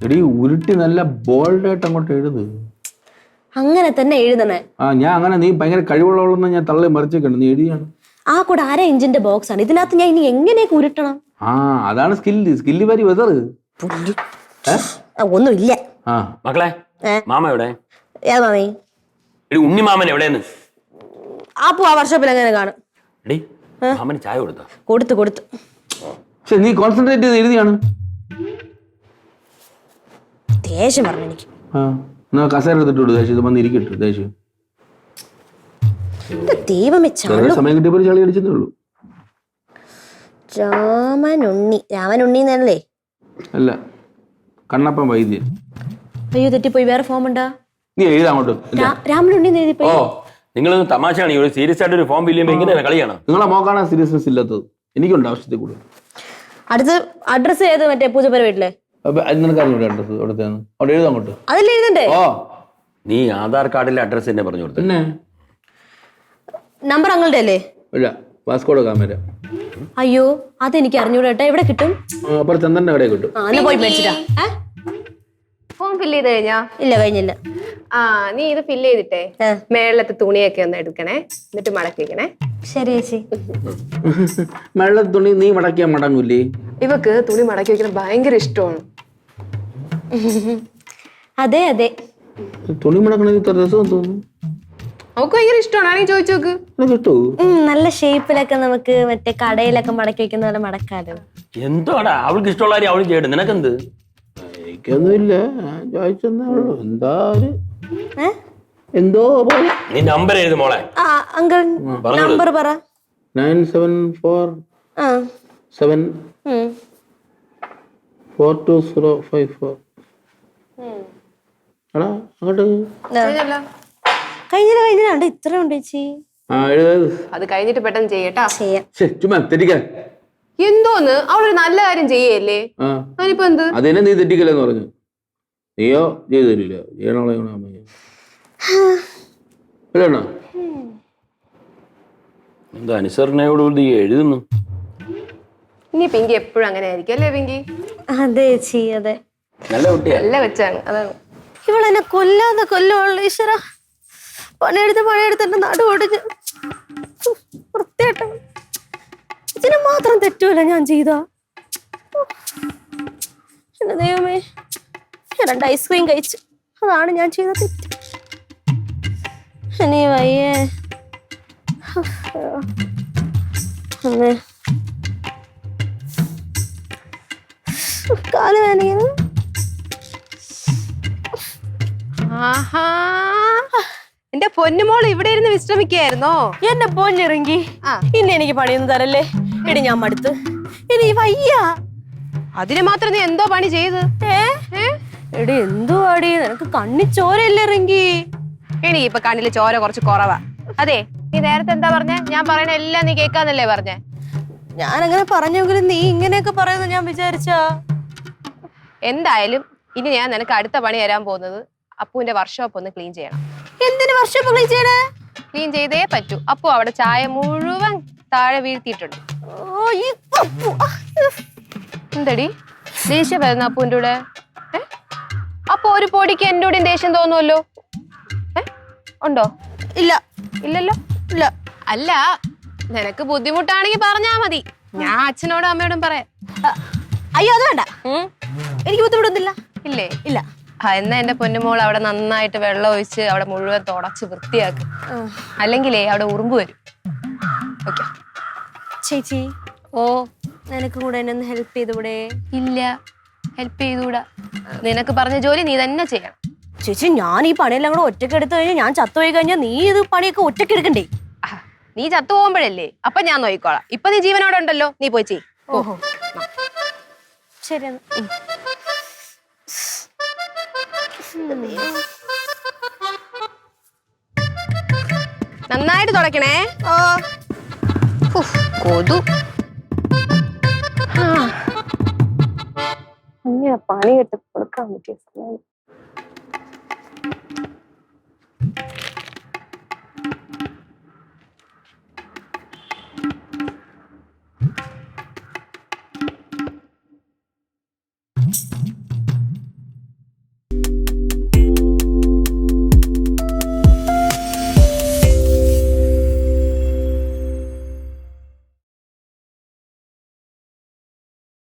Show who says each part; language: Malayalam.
Speaker 1: എടി ഉരുട്ടി നല്ല ബോൾഡായിട്ട് അങ്ങോട്ട് എഴുത്.
Speaker 2: അങ്ങനെ തന്നെ എഴുതണേ.
Speaker 1: ഞാൻ അങ്ങനെ നീ ഭയങ്കര കഴിവുള്ളവളെന്ന് ഞാൻ തള്ളി മറിച്ചേക്കണ്ട്. നീ എഴുതിയാണ്.
Speaker 2: ആ കൂടെ 1/2 ഇഞ്ചിന്റെ ബോക്സ് ആണ്. ഇതിനകത്ത് ഞാൻ ഇനി എങ്ങനെയൊക്കെ ഉരുട്ടണം?
Speaker 1: അതാണ് സ്കില്ല് വരി വെതർ.
Speaker 2: ഒന്നുമില്ല.
Speaker 3: മക്കളെ മാമ എവിടെ?
Speaker 2: ഏത് മാമേ?
Speaker 3: ഉണ്ണി മാമൻ എവിടെയെന്ന്?
Speaker 2: ആ വർഷോപ്പിൽ എങ്ങനെ കാണും?
Speaker 3: മാമന് ചായ കൊടുത്തോ?
Speaker 2: കൊടുത്തു.
Speaker 1: നീ കോൺസെൻട്രേറ്റ് ചെയ്ത് എഴുതിയാണ്.
Speaker 2: ദേഷ്യം പറഞ്ഞു എനിക്ക്.
Speaker 1: കസേര എടുത്തിട്ടു ദേഷ്യം. ഇത് വന്ന് ഇരിക്കട്ടു ദേഷ്യം.
Speaker 2: ദൈവമേ,
Speaker 1: സമയം കിട്ടിയപ്പോൾ ചളി അടിച്ചതേ ഉള്ളൂ.
Speaker 2: രാമനുണ്ണി എന്നല്ലേ?
Speaker 1: അല്ല, കണ്ണപ്പൻ വൈദ്യൻ.
Speaker 2: അയ്യോ, തെറ്റിപ്പോയി. വേറെ ഫോം ഉണ്ടാ?
Speaker 1: നീ എഴുതാങ്ങോട്ട്.
Speaker 2: രാമനുണ്ണി എഴുതിപ്പോയി.
Speaker 3: നിങ്ങൾ തമാശയാണ്. ഒരു സീരിയസ് ആയിട്ട് ഒരു ഫോം ഫില്ല് ചെയ്യുമ്പോൾ എങ്ങനെയാണ് കളിയാണ്?
Speaker 1: നിങ്ങളെ മോക്കാണ് സീരിയസ്നെസ് ഇല്ലാത്തത്. എനിക്കുണ്ട് ആവശ്യത്തിൽ കൂടുതൽ.
Speaker 2: അടുത്ത് അഡ്രസ് ഏത്? മറ്റേ പൂജപ്പുര വീട്ടിലെ?
Speaker 1: നിനക്ക് അറിഞ്ഞൂടെ അഡ്രസ്? അവിടെ എഴുതാങ്ങോട്ട്.
Speaker 2: അതിൽ എഴുതണ്ടേ?
Speaker 3: നീ ആധാർ കാർഡിലെ അഡ്രസ് തന്നെ പറഞ്ഞു കൊടുത്തു.
Speaker 1: പിന്നെ
Speaker 2: നമ്പർ അങ്ങളുടെ അല്ലേ?
Speaker 1: ഇല്ല, വാസ്കോഡ ഗാമ.
Speaker 2: അയ്യോ, അതെനിക്ക് അറിഞ്ഞൂടെ കേട്ടോ. എവിടെ കിട്ടും?
Speaker 1: അപ്പുറം ചന്ദ്രന്റെ കടയിൽ കിട്ടും.
Speaker 2: പോയി മേടിച്ചിട്ടാ.
Speaker 4: ഫോം ഫില്ല് ചെയ്ത് കഴിഞ്ഞാ?
Speaker 2: ഇല്ല, കഴിഞ്ഞില്ല.
Speaker 4: നീ ഇത് ഫില്ല് ചെയ്തിട്ടേ മേളത്തെ തുണിയൊക്കെ ഒന്ന് എടുക്കണേ, എന്നിട്ട് മടക്കി വെക്കണേ.
Speaker 2: ശരി ചേച്ചി.
Speaker 1: മേളത്തെ തുണി നീ മടക്കിയാ മടങ്ങൂല്ലേ?
Speaker 4: ഇവക്ക് തുണി മടക്കി വെക്കുന്നത് ഭയങ്കര ഇഷ്ടമാണ്.
Speaker 2: അതെ അതെ,
Speaker 1: തുണി മടക്കണമെങ്കിൽ ഇത്ര രസം തോന്നുന്നു.
Speaker 4: അവക്ക് ഭയങ്കര ഇഷ്ടമാണ്. ആണെങ്കിൽ ചോദിച്ചു നോക്ക്.
Speaker 2: നല്ല ഷേപ്പിലൊക്കെ നമുക്ക് മറ്റേ കടയിലൊക്കെ മടക്കി വെക്കുന്ന പോലെ മടക്കാലോ.
Speaker 3: എന്തോടാ അവൾക്ക് ഇഷ്ടമുള്ള കാര്യം അവൾ ചെയ്യട്ടെ. നിനക്കെന്ത്?
Speaker 1: എനിക്കൊന്നുമില്ല, ഞാൻ ചോദിച്ചെന്നേ ഉള്ളൂ. എന്തോ പോലെ.
Speaker 3: നീ നമ്പർ എഴുതി മോളെ.
Speaker 2: അങ്കിൾ നമ്പർ പറ.
Speaker 1: 9747420054. അങ്ങോട്ട്
Speaker 2: കഴിഞ്ഞില്ല. ഇത്ര ഉണ്ട് ചേച്ചി.
Speaker 4: അത് കഴിഞ്ഞിട്ട് പെട്ടെന്ന് ചെയ്യട്ടാ.
Speaker 1: ചുമ്മാ തെറ്റിക്കാൻ
Speaker 4: എന്തോന്ന്? അവളൊരു നല്ല കാര്യം ചെയ്യല്ലേ? അതിനിപ്പോ എന്ത്?
Speaker 1: അതിനെ നീ തെറ്റിക്കലെന്ന് പറഞ്ഞു. നീയോ ചെയ്തു തരില്ല. ചെയ്യണോളെ
Speaker 3: എന്താ അനുസരണയോടുകൂടി എഴുതുന്നു.
Speaker 4: ഇനി പിങ്കി എപ്പോഴും അങ്ങനെ ആയിരിക്കും അല്ലേ പിങ്കി?
Speaker 2: അതെ ചേച്ചി, അതെ.
Speaker 3: നല്ല കുട്ടിയാ,
Speaker 4: നല്ല കൊച്ചാണ്. അതാണ്.
Speaker 2: ഇവളെന്നെ കൊല്ലുള്ള ഈശ്വര. പണിയെടുത്തിട്ട് നാട് ഓടിച്ച് വൃത്തിയായിട്ട്. ഇതിന് മാത്രം തെറ്റൂല ഞാൻ ചെയ്ത. എന്റെ ദൈവമേ, 2 ഐസ്ക്രീം കഴിച്ചു. അതാണ് ഞാൻ ചെയ്ത തെറ്റ്. ഇനി വയ്യേ. കാല് വേദനിക്കുന്നു.
Speaker 4: എന്റെ പൊന്നുമോൾ ഇവിടെ ഇരുന്ന് വിശ്രമിക്കായിരുന്നോ?
Speaker 2: എന്റെ പൊന്നിറങ്ങി. ഇനി എനിക്ക് പണിയൊന്നും തരല്ലേ. എടി ഞാൻ മടുത്ത്. ഇനി വയ്യ.
Speaker 4: അതിന് മാത്രം നീ എന്തോ പണി ചെയ്ത്?
Speaker 2: എടി എന്തോ അടി, നിനക്ക് കണ്ണി ചോരല്ലേ ഇറങ്ങി?
Speaker 4: എനിക്ക് ഇപ്പൊ കണ്ണില് ചോര കുറച്ച് കുറവാ. അതെ, നീ നേരത്തെ എന്താ പറഞ്ഞ? ഞാൻ പറയണ എല്ലാം നീ കേൾക്കാന്നല്ലേ പറഞ്ഞേ?
Speaker 2: ഞാനങ്ങനെ പറഞ്ഞെങ്കിലും നീ ഇങ്ങനെയൊക്കെ പറയുന്ന ഞാൻ വിചാരിച്ചാ.
Speaker 4: എന്തായാലും ഇനി ഞാൻ നിനക്ക് അടുത്ത പണി തരാൻ പോകുന്നത് അപ്പുവിന്റെ വർക്ക്ഷോപ്പ് ഒന്ന് ക്ലീൻ ചെയ്യണം.
Speaker 2: എന്തിനു വർക്ക്ഷോപ്പ് ക്ലീൻ ചെയ്യണേ?
Speaker 4: ക്ലീൻ ചെയ്തേ പറ്റൂ. അപ്പു അവിടെ ചായ മുഴുവൻ താഴെ വീഴ്ത്തിയിട്ടുണ്ട്. എന്തടി ദേഷ്യം വരുന്ന അപ്പുവിന്റെ കൂടെ? അപ്പൊ ഒരു പൊടിക്ക് എന്റെ കൂടെയും ദേഷ്യം തോന്നുമല്ലോ. ഉണ്ടോ?
Speaker 2: ഇല്ല.
Speaker 4: ഇല്ലല്ലോ.
Speaker 2: ഇല്ല.
Speaker 4: അല്ല, നിനക്ക് ബുദ്ധിമുട്ടാണെങ്കിൽ പറഞ്ഞാ മതി. ഞാൻ അച്ഛനോടും അമ്മയോടും പറയാം.
Speaker 2: അയ്യോ, അത് വേണ്ട. എനിക്ക് ബുദ്ധിമുട്ടൊന്നുമില്ല.
Speaker 4: ഇല്ലേ?
Speaker 2: ഇല്ല.
Speaker 4: എന്നാ എന്റെ പൊന്നുമോൾ അവിടെ നന്നായിട്ട് വെള്ളം ഒഴിച്ച് അവിടെ മുഴുവൻ തുടച്ച് വൃത്തിയാക്കും. അല്ലെങ്കിലേ അവിടെ ഉറുമ്പ് വരും. ഓക്കെ
Speaker 2: ചേച്ചി? നിനക്ക് കൂടെ എന്നെ ഒന്ന് ഹെൽപ്പ് ചെയ്തൂടെ?
Speaker 4: ഇല്ല, ഹെൽപ്പ് ചെയ്തൂടാ. നിനക്ക് പറഞ്ഞ ജോലി നീ തന്നെ ചെയ്യണം.
Speaker 2: ചേച്ചി, ഞാൻ ഈ പണിയെല്ലാം കൂടെ ഒറ്റയ്ക്ക് എടുത്തു കഴിഞ്ഞാൽ, ഞാൻ ചത്തുപോയി കഴിഞ്ഞാൽ നീ ഇത് പണിയൊക്കെ ഒറ്റയ്ക്ക് എടുക്കണ്ടേ?
Speaker 4: നീ ചത്തു പോകുമ്പോഴല്ലേ? അപ്പൊ ഞാൻ നോക്കിക്കോളാം. ഇപ്പൊ നീ ജീവനോടെ ഉണ്ടല്ലോ, നീ പോയി ചെയ്.
Speaker 2: ഓഹോ, ശരി.
Speaker 4: നന്നായിട്ട് തുടക്കണേ. കൊതു അങ്ങനെ പണി കെട്ട് കൊടുക്കാൻ പറ്റിയ സമയം.